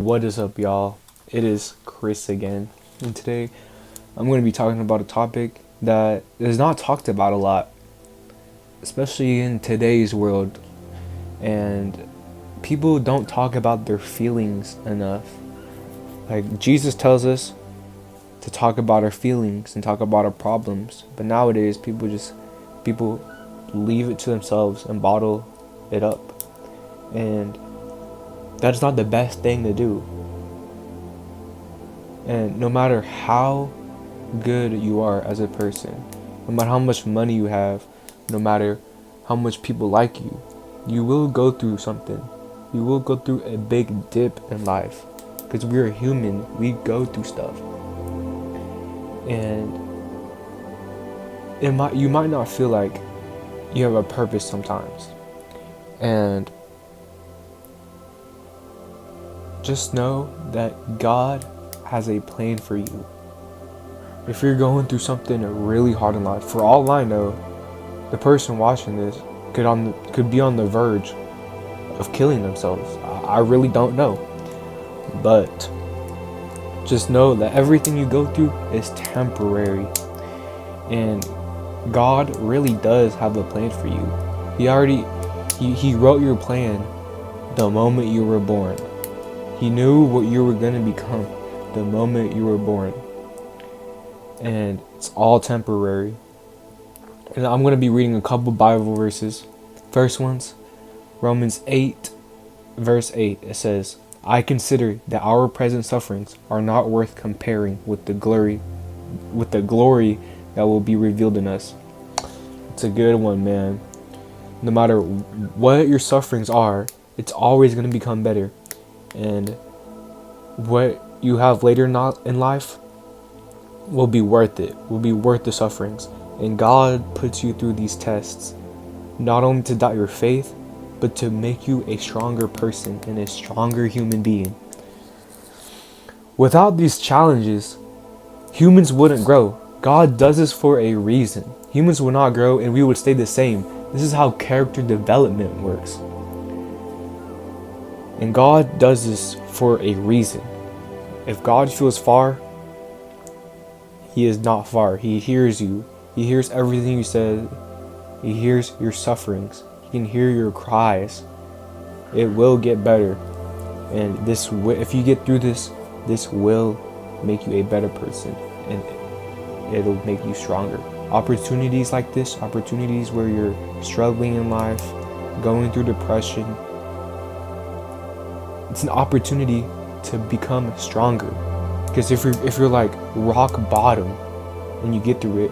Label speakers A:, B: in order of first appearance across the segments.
A: What is up, y'all? It is Chris again, and today I'm going to be talking about a topic that is not talked about a lot, especially in today's world. And people don't talk about their feelings enough. Like, Jesus tells us to talk about our feelings and talk about our problems, but nowadays people leave it to themselves and bottle it up, and that's not the best thing to do. And no matter how good you are as a person, no matter how much money you have, no matter how much people like you, you will go through something. You will go through a big dip in life, because we're human. We go through stuff, and you might not feel like you have a purpose sometimes. And just know that God has a plan for you. If you're going through something really hard in life, for all I know, the person watching this could be on the verge of killing themselves. I really don't know. But just know that everything you go through is temporary. And God really does have a plan for you. He wrote your plan the moment you were born. He knew what you were going to become the moment you were born. And it's all temporary. And I'm going to be reading a couple Bible verses. First one's Romans 8, verse 8. It says, "I consider that our present sufferings are not worth comparing with the glory that will be revealed in us." It's a good one, man. No matter what your sufferings are, it's always going to become better. And what you have later not in life will be worth it, will be worth the sufferings. And God puts you through these tests, not only to doubt your faith, but to make you a stronger person and a stronger human being. Without these challenges, humans wouldn't grow. God does this for a reason. Humans would not grow and we would stay the same. This is how character development works. And God does this for a reason. If God feels far, He is not far. He hears you. He hears everything you said. He hears your sufferings. He can hear your cries. It will get better. And if you get through this will make you a better person. And it'll make you stronger. Opportunities like this, opportunities where you're struggling in life, going through depression, it's an opportunity to become stronger. Because if you're like rock bottom and you get through it,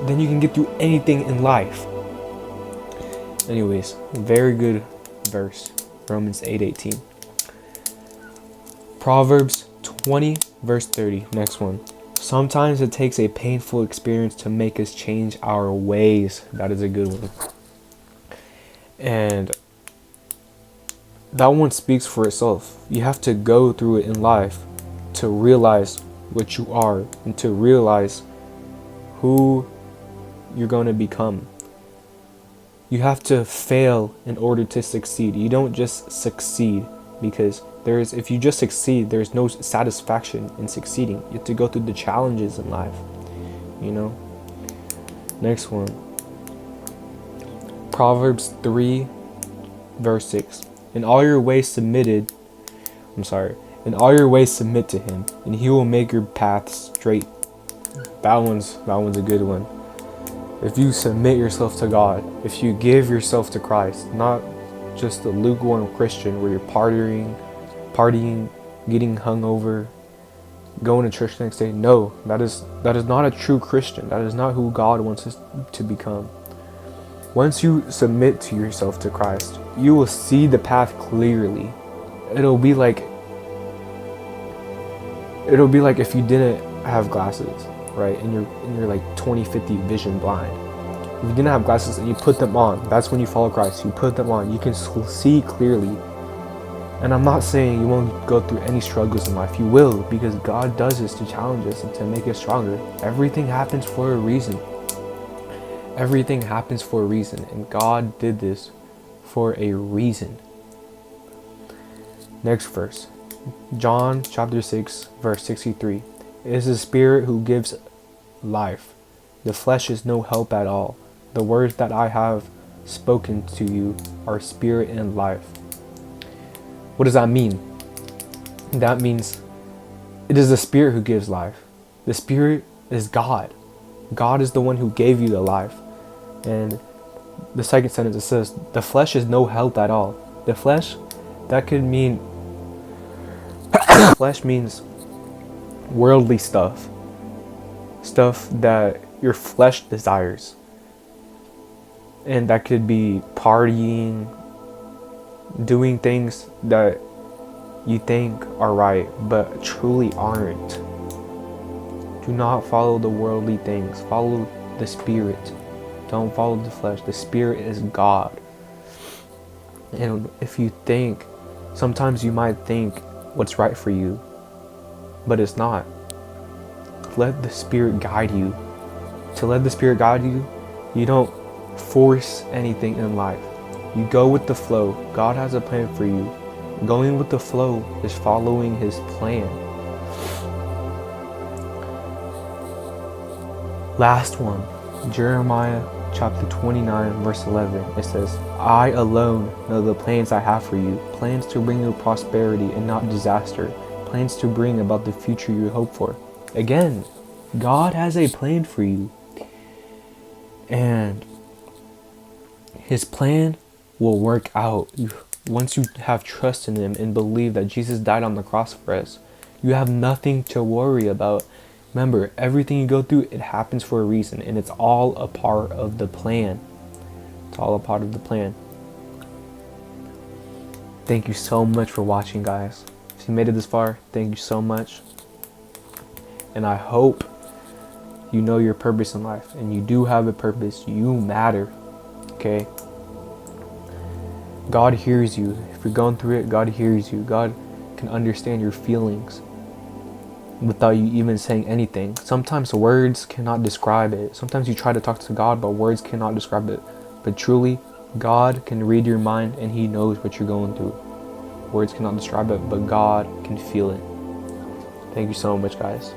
A: then you can get through anything in life. Anyways, very good verse, Romans 8:18. Proverbs 20, verse 30, next one. "Sometimes it takes a painful experience to make us change our ways." That is a good one. And that one speaks for itself. You have to go through it in life to realize what you are and to realize who you're going to become. You have to fail in order to succeed. You don't just succeed, because if you just succeed, there's no satisfaction in succeeding. You have to go through the challenges in life, you know? Next one. Proverbs 3, verse 6. In all your ways submit to Him, and He will make your paths straight." That one's a good one. If you submit yourself to God, if you give yourself to Christ, not just a lukewarm Christian where you're partying, getting hungover, going to church the next day. No, that is not a true Christian. That is not who God wants us to become. Once you submit to yourself to Christ, you will see the path clearly. It'll be like if you didn't have glasses, right? And you're like 20/50 vision blind. If you didn't have glasses and you put them on, that's when you follow Christ. You put them on, you can see clearly. And I'm not saying you won't go through any struggles in life. You will, because God does this to challenge us and to make us stronger. Everything happens for a reason. Everything happens for a reason, and God did this for a reason. Next verse, John chapter 6, verse 63. It is the Spirit who gives life. The flesh is no help at all. The words that I have spoken to you are spirit and life. What does that mean? That means it is the Spirit who gives life. The Spirit is God. God is the one who gave you the life. And the second sentence, it says, the flesh is no help at all. The flesh, that could mean, flesh means worldly stuff. Stuff that your flesh desires. And that could be partying, doing things that you think are right, but truly aren't. Do not follow the worldly things. Follow the Spirit. Don't follow the flesh. The Spirit is God. And if you think, sometimes you might think what's right for you, but it's not. Let the Spirit guide you. To let the Spirit guide you, you don't force anything in life. You go with the flow. God has a plan for you. Going with the flow is following His plan. Last one, Jeremiah chapter 29, verse 11. It says, I alone know the plans I have for you, plans to bring you prosperity and not disaster, plans to bring about the future you hope for. Again, God has a plan for you. And His plan will work out. Once you have trust in Him and believe that Jesus died on the cross for us, you have nothing to worry about. Remember, everything you go through, it happens for a reason, and it's all a part of the plan. It's all a part of the plan. Thank you so much for watching, guys. If you made it this far, thank you so much. And I hope you know your purpose in life, and you do have a purpose. You matter, okay? God hears you. If you're going through it, God hears you. God can understand your feelings without you even saying anything. Sometimes words cannot describe it. Sometimes you try to talk to God, but words cannot describe it. But truly, God can read your mind, and He knows what you're going through. Words cannot describe it, but God can feel it. Thank you so much, guys.